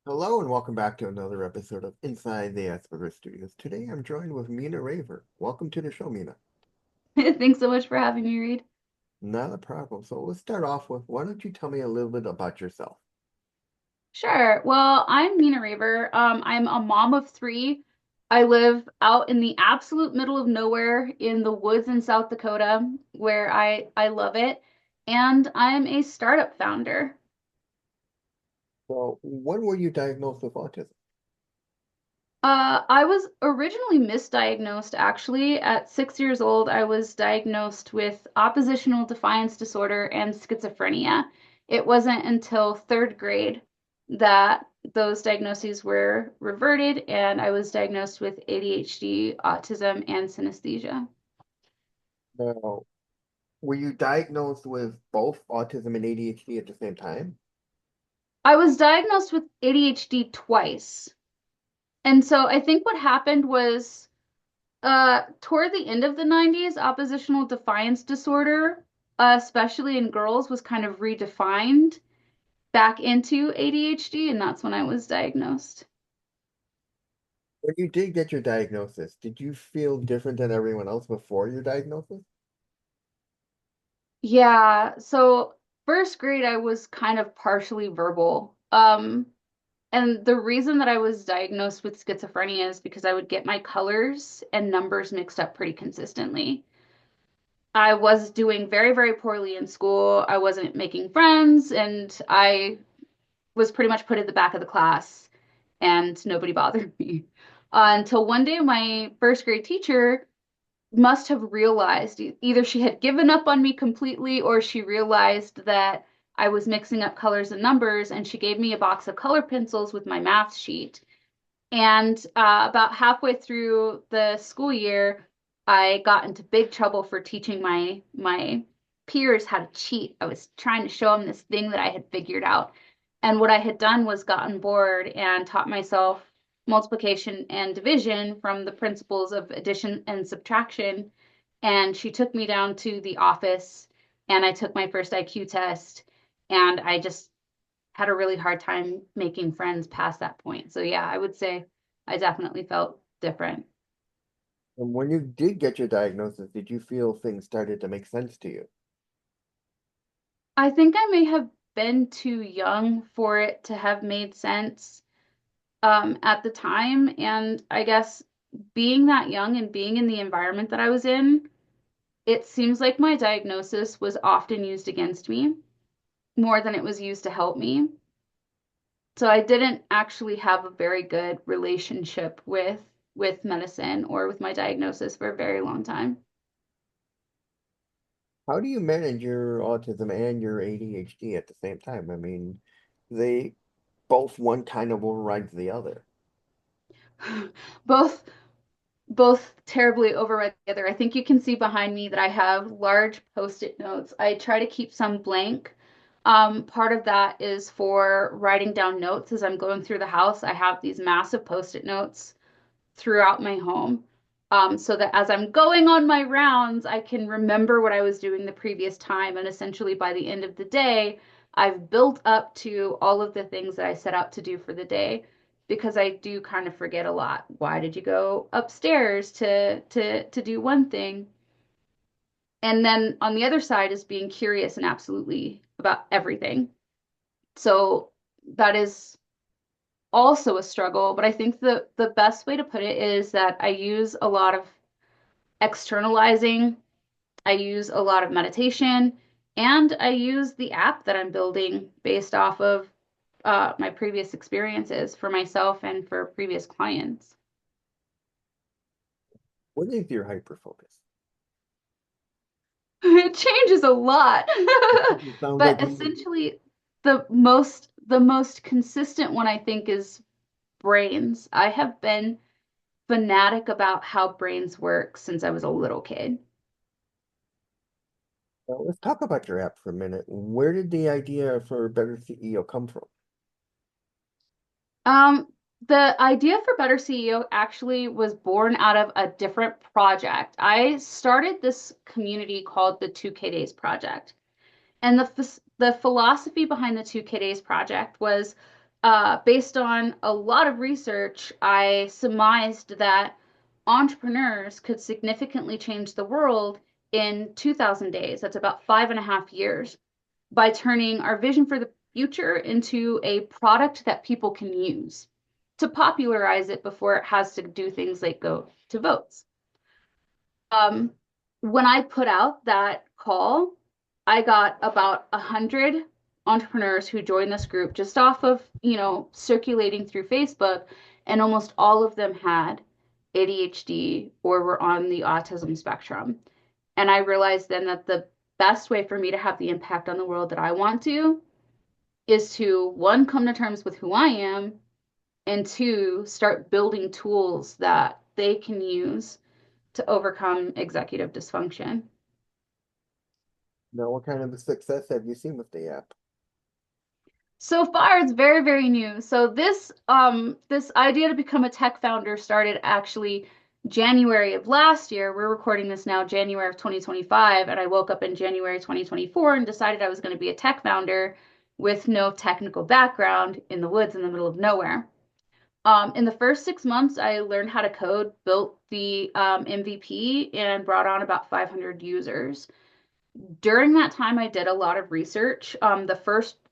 Hello and welcome back to another episode of Inside the Asperger Studios. Today I'm joined with Mina Raver. Welcome to the show, Mina. Thanks so much for having me, Reed. Not a problem. So let's start off with why don't you tell me a little bit about yourself? Sure. Well, I'm Mina Raver. I'm a mom of three. I live out in the absolute middle of nowhere in the woods in South Dakota, where I love it. And I'm a startup founder. So when were you diagnosed with autism? I was originally misdiagnosed, actually. At 6 years old, I was diagnosed with oppositional defiance disorder and schizophrenia. It wasn't until third grade that those diagnoses were reverted, and I was diagnosed with ADHD, autism, and synesthesia. Now, were you diagnosed with both autism and ADHD at the same time? I was diagnosed with ADHD twice. And so I think what happened was toward the end of the 90s, oppositional defiance disorder, especially in girls, was kind of redefined back into ADHD, and that's when I was diagnosed. When you did get your diagnosis, did you feel different than everyone else before your diagnosis? Yeah, so first grade, I was kind of partially verbal. And the reason that I was diagnosed with schizophrenia is because I would get my colors and numbers mixed up pretty consistently. I was doing very, very poorly in school. I wasn't making friends, and I was pretty much put at the back of the class and nobody bothered me. Until one day, my first grade teacher must have realized either she had given up on me completely or she realized that I was mixing up colors and numbers, and she gave me a box of color pencils with my math sheet. And about halfway through the school year, I got into big trouble for teaching my peers how to cheat. I was trying to show them this thing that I had figured out. And what I had done was gotten bored and taught myself multiplication and division from the principles of addition and subtraction. And she took me down to the office and I took my first IQ test, and I just had a really hard time making friends past that point. So yeah, I would say I definitely felt different. And when you did get your diagnosis, did you feel things started to make sense to you? I think I may have been too young for it to have made sense at the time. And I guess being that young and being in the environment that I was in, it seems like my diagnosis was often used against me more than it was used to help me. So I didn't actually have a very good relationship with medicine or with my diagnosis for a very long time. How do you manage your autism and your ADHD at the same time? I mean, they both one kind of overrides the other. Both both terribly override the other. I think you can see behind me that I have large post-it notes. I try to keep some blank. Part of that is for writing down notes as I'm going through the house. I have these massive post-it notes throughout my home. So that as I'm going on my rounds, I can remember what I was doing the previous time. And essentially, by the end of the day, I've built up to all of the things that I set out to do for the day, because I do kind of forget a lot. Why did you go upstairs to do one thing? And then on the other side is being curious and absolutely about everything. So that is also a struggle, but I think the best way to put it is that I use a lot of externalizing, I use a lot of meditation, and I use the app that I'm building based off of my previous experiences for myself and for previous clients. What is your hyperfocus? It changes a lot, It sounds but like you, essentially the most consistent one I think is brains. I have been fanatic about how brains work since I was a little kid. let's talk about your app for a minute. Where did the idea for Better CEO come from? Um, the idea for Better CEO actually was born out of a different project. I started this community called the 2K Days Project. And the philosophy behind the 2K Days Project was based on a lot of research, I surmised that entrepreneurs could significantly change the world in 2000 days. That's about 5.5 years by turning our vision for the future into a product that people can use to popularize it before it has to do things like go to votes. Um, when I put out that call, I got about 100 entrepreneurs who joined this group just off of, circulating through Facebook, and almost all of them had ADHD or were on the autism spectrum. And I realized then that the best way for me to have the impact on the world that I want to is to, one, come to terms with who I am, and two, start building tools that they can use to overcome executive dysfunction. Now, what kind of a success have you seen with the app? So far, it's very, very new. So this idea to become a tech founder started actually January of last year. We're recording this now, January of 2025, and I woke up in January 2024 and decided I was going to be a tech founder with no technical background in the woods in the middle of nowhere. In the first 6 months, I learned how to code, built the MVP, and brought on about 500 users. During that time, I did a lot of research.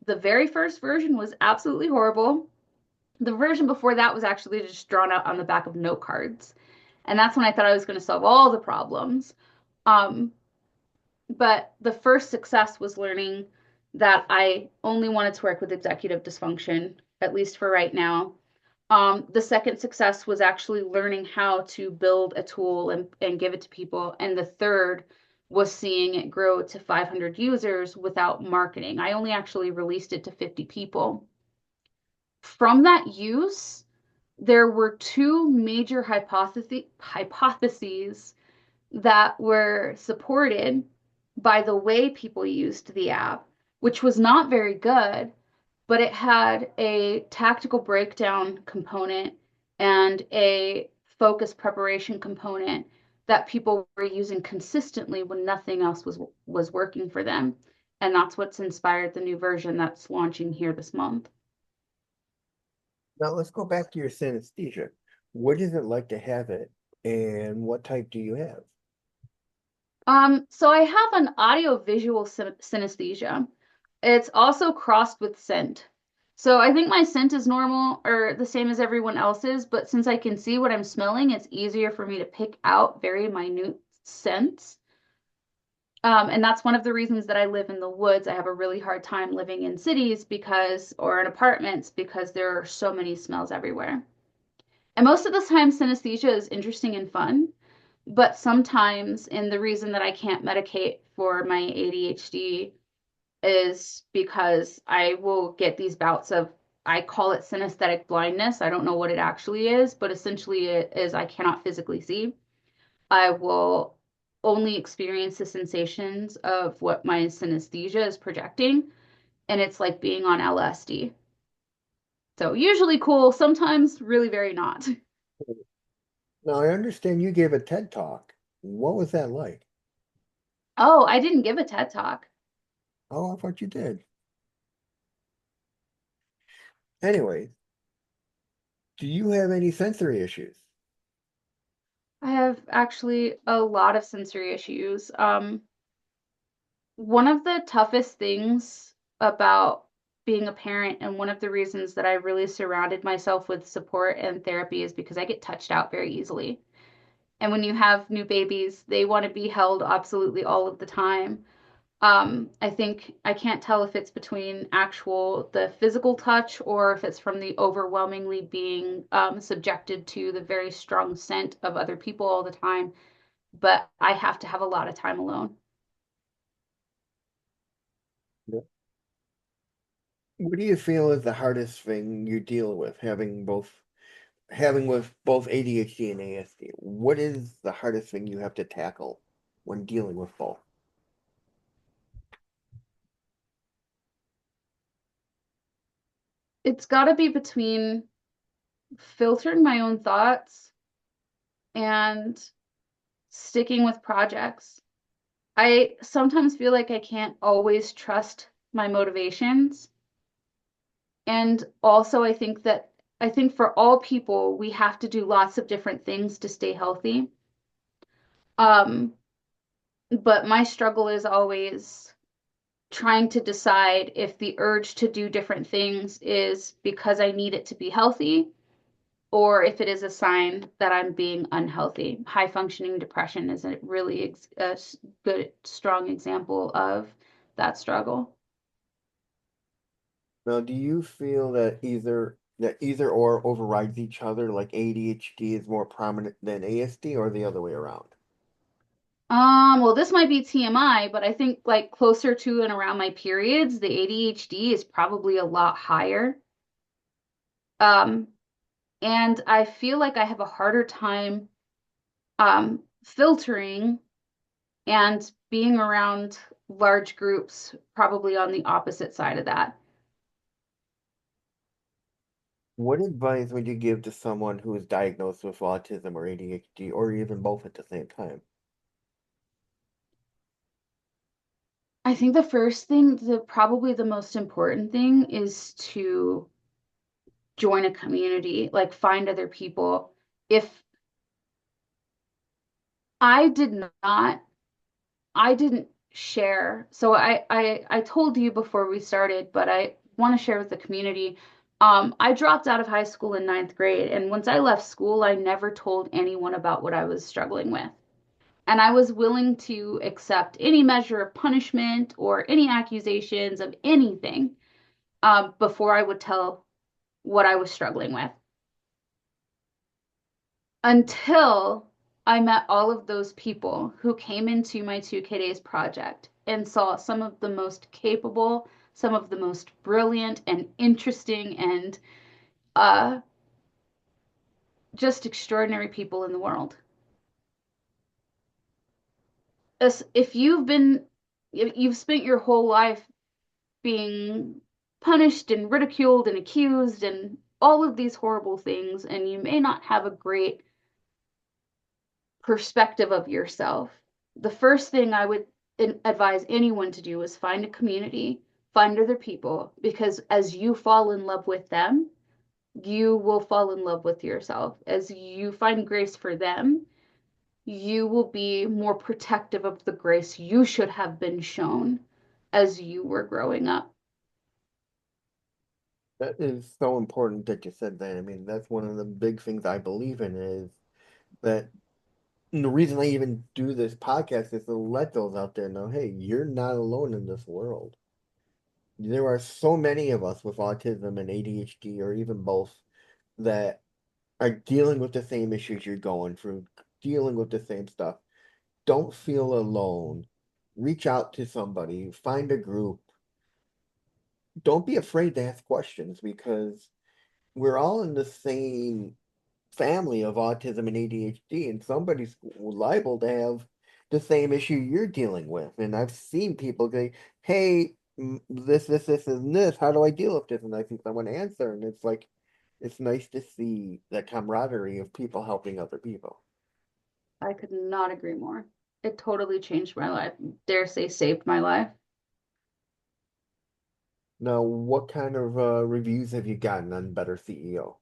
The very first version was absolutely horrible. The version before that was actually just drawn out on the back of note cards, and that's when I thought I was going to solve all the problems. Um, but the first success was learning that I only wanted to work with executive dysfunction, at least for right now. The second success was actually learning how to build a tool and give it to people. And the third was seeing it grow to 500 users without marketing. I only actually released it to 50 people. From that use, there were two major hypotheses that were supported by the way people used the app, which was not very good, but it had a tactical breakdown component and a focus preparation component that people were using consistently when nothing else was working for them. And that's what's inspired the new version that's launching here this month. Now, let's go back to your synesthesia. What is it like to have it, and what type do you have? So I have an audio-visual synesthesia. It's also crossed with scent. So I think my scent is normal or the same as everyone else's, but since I can see what I'm smelling, it's easier for me to pick out very minute scents. And that's one of the reasons that I live in the woods. I have a really hard time living in cities or in apartments because there are so many smells everywhere. And most of the time, synesthesia is interesting and fun, but sometimes, and the reason that I can't medicate for my ADHD is because I will get these bouts of, I call it synesthetic blindness. I don't know what it actually is, but essentially it is I cannot physically see. I will only experience the sensations of what my synesthesia is projecting, and it's like being on LSD. So usually cool, sometimes really very not. Now, I understand you gave a TED Talk. What was that like? Oh, I didn't give a TED Talk. Oh, I thought you did. Anyway, do you have any sensory issues? I have actually a lot of sensory issues. One of the toughest things about being a parent, and one of the reasons that I really surrounded myself with support and therapy, is because I get touched out very easily. And when you have new babies, they want to be held absolutely all of the time. I think I can't tell if it's between the physical touch or if it's from the overwhelmingly being subjected to the very strong scent of other people all the time. But I have to have a lot of time alone. Yeah. What do you feel is the hardest thing you deal with having with both ADHD and ASD? What is the hardest thing you have to tackle when dealing with both? It's got to be between filtering my own thoughts and sticking with projects. I sometimes feel like I can't always trust my motivations, And also, I think for all people, we have to do lots of different things to stay healthy. Um, but my struggle is always trying to decide if the urge to do different things is because I need it to be healthy or if it is a sign that I'm being unhealthy. High functioning depression is a really good, strong example of that struggle. Now, do you feel that either or overrides each other, like ADHD is more prominent than ASD, or the other way around? Well, this might be TMI, but I think like closer to and around my periods, the ADHD is probably a lot higher. Um, and I feel like I have a harder time filtering and being around large groups, probably on the opposite side of that. What advice would you give to someone who is diagnosed with autism or ADHD, or even both at the same time? I think the first thing, probably the most important thing is to join a community, like find other people. If I did not, I didn't share. So I told you before we started, but I want to share with the community. I dropped out of high school in ninth grade, and once I left school, I never told anyone about what I was struggling with. And I was willing to accept any measure of punishment or any accusations of anything before I would tell what I was struggling with. Until I met all of those people who came into my 2K Days project and saw some of the most capable, some of the most brilliant and interesting and uh, just extraordinary people in the world. If you've spent your whole life being punished and ridiculed and accused and all of these horrible things, and you may not have a great perspective of yourself. The first thing I would advise anyone to do is find a community, find other people, because as you fall in love with them, you will fall in love with yourself. As you find grace for them, you will be more protective of the grace you should have been shown as you were growing up. That is so important that you said that. I mean, that's one of the big things I believe in is that and the reason I even do this podcast is to let those out there know, hey, you're not alone in this world. There are so many of us with autism and ADHD or even both that are dealing with the same issues you're going through, dealing with the same stuff. Don't feel alone. Reach out to somebody, find a group. Don't be afraid to ask questions because we're all in the same family of autism and ADHD, and somebody's liable to have the same issue you're dealing with. And I've seen people say, "Hey, this, and this. How do I deal with this?" And I think someone answer, and it's like, it's nice to see that camaraderie of people helping other people. I could not agree more. It totally changed my life. Dare say saved my life. Now, what kind of reviews have you gotten on Better CEO?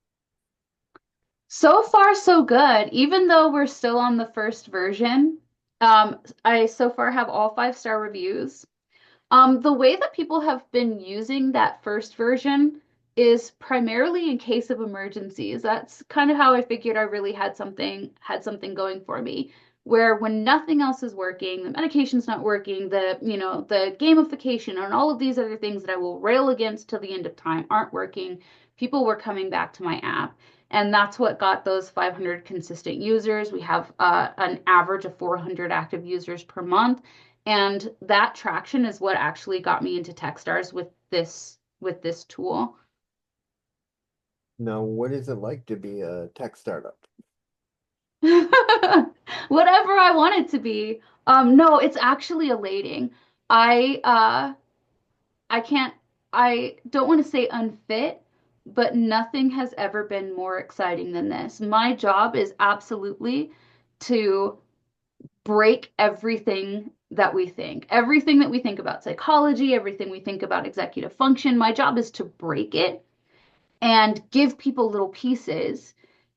So far, so good. Even though we're still on the first version, I so far have all 5-star reviews. The way that people have been using that first version is primarily in case of emergencies. That's kind of how I figured I really had something going for me. Where when nothing else is working, the medication's not working, the gamification and all of these other things that I will rail against till the end of time aren't working, people were coming back to my app. And that's what got those 500 consistent users. We have an average of 400 active users per month. And that traction is what actually got me into Techstars with this tool. Now, what is it like to be a tech startup? Whatever I want it to be. No, it's actually elating. I uh I can't I don't want to say unfit, but nothing has ever been more exciting than this. My job is absolutely to break everything that we think. Everything that we think about psychology, everything we think about executive function. My job is to break it and give people little pieces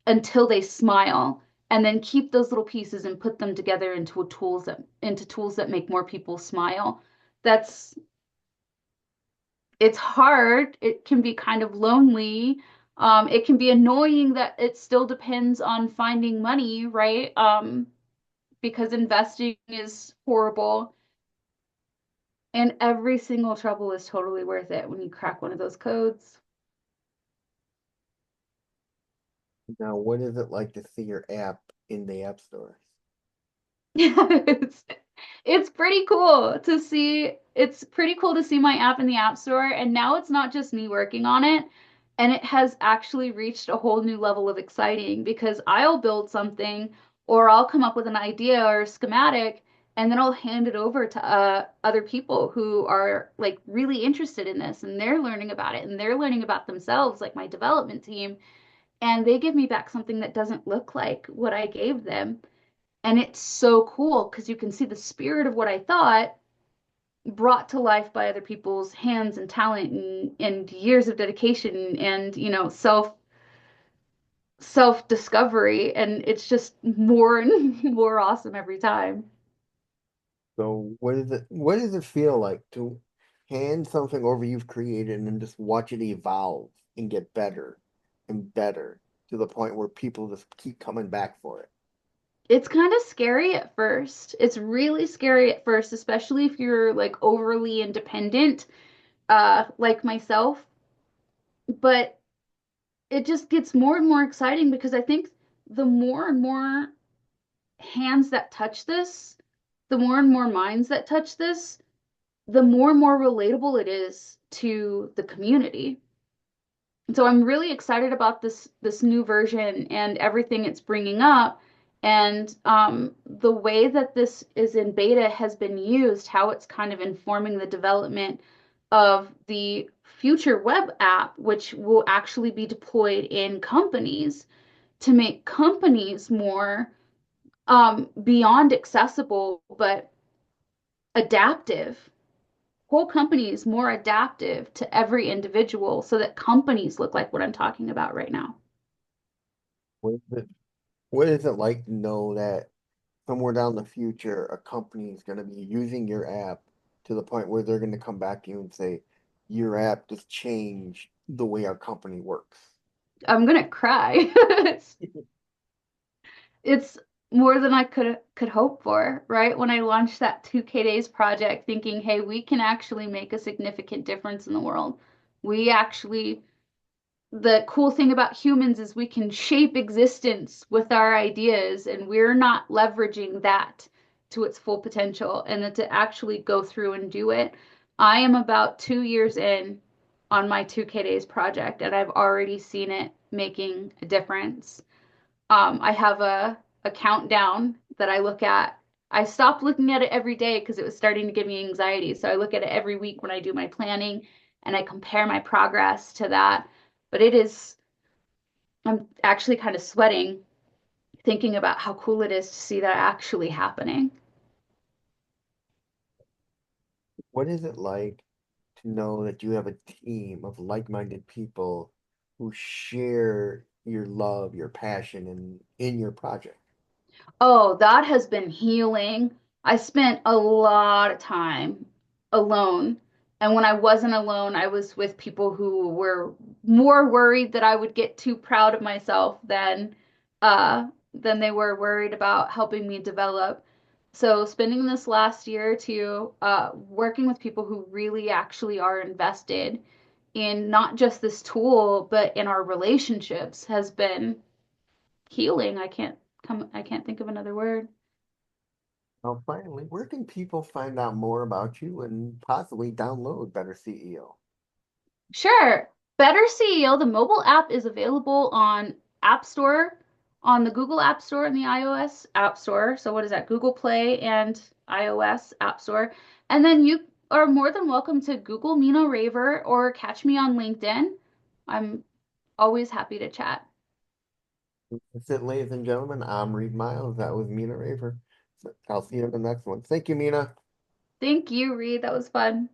until they smile, and then keep those little pieces and put them together into tools that make more people smile. That's It's hard. It can be kind of lonely. It can be annoying that it still depends on finding money, right? Because investing is horrible, and every single trouble is totally worth it when you crack one of those codes. Now, what is it like to see your app in the app stores? It's it's pretty cool to see. It's pretty cool to see my app in the App Store, and now it's not just me working on it, and it has actually reached a whole new level of exciting because I'll build something or I'll come up with an idea or a schematic, and then I'll hand it over to other people who are like really interested in this, and they're learning about it and they're learning about themselves, like my development team, and they give me back something that doesn't look like what I gave them. And it's so cool because you can see the spirit of what I thought brought to life by other people's hands and talent and years of dedication and, self discovery. And it's just more and more awesome every time. So, what does it feel like to hand something over you've created and then just watch it evolve and get better and better to the point where people just keep coming back for it? It's kind of scary at first. It's really scary at first, especially if you're like overly independent, like myself. But it just gets more and more exciting because I think the more and more hands that touch this, the more and more minds that touch this, the more and more relatable it is to the community. And so I'm really excited about this new version and everything it's bringing up. And the way that this is in beta has been used, how it's kind of informing the development of the future web app, which will actually be deployed in companies to make companies more beyond accessible, but adaptive. Whole companies more adaptive to every individual so that companies look like what I'm talking about right now. What is it, what is it like to know that somewhere down the future, a company is going to be using your app to the point where they're going to come back to you and say, your app just changed the way our company works? I'm gonna cry. It's more than I could hope for, right? When I launched that 2K Days project, thinking, hey, we can actually make a significant difference in the world. We actually The cool thing about humans is we can shape existence with our ideas, and we're not leveraging that to its full potential. And then to actually go through and do it, I am about 2 years in on my 2K Days project, and I've already seen it making a difference. I have a countdown that I look at. I stopped looking at it every day because it was starting to give me anxiety. So I look at it every week when I do my planning and I compare my progress to that. But I'm actually kind of sweating thinking about how cool it is to see that actually happening. What is it like to know that you have a team of like-minded people who share your love, your passion in your project? Oh, that has been healing. I spent a lot of time alone. And when I wasn't alone, I was with people who were more worried that I would get too proud of myself than they were worried about helping me develop. So spending this last year to working with people who really actually are invested in not just this tool, but in our relationships has been healing. I can't think of another word. Now, finally, where can people find out more about you and possibly download Better CEO? Sure. Better CEO, the mobile app is available on App Store, on the Google App Store and the iOS App Store. So what is that? Google Play and iOS App Store. And then you are more than welcome to Google Mina Raver or catch me on LinkedIn. I'm always happy to chat. That's it, ladies and gentlemen. I'm Reed Miles. That was Mina Raver. So I'll see you in the next one. Thank you, Mina. Thank you, Reed. That was fun.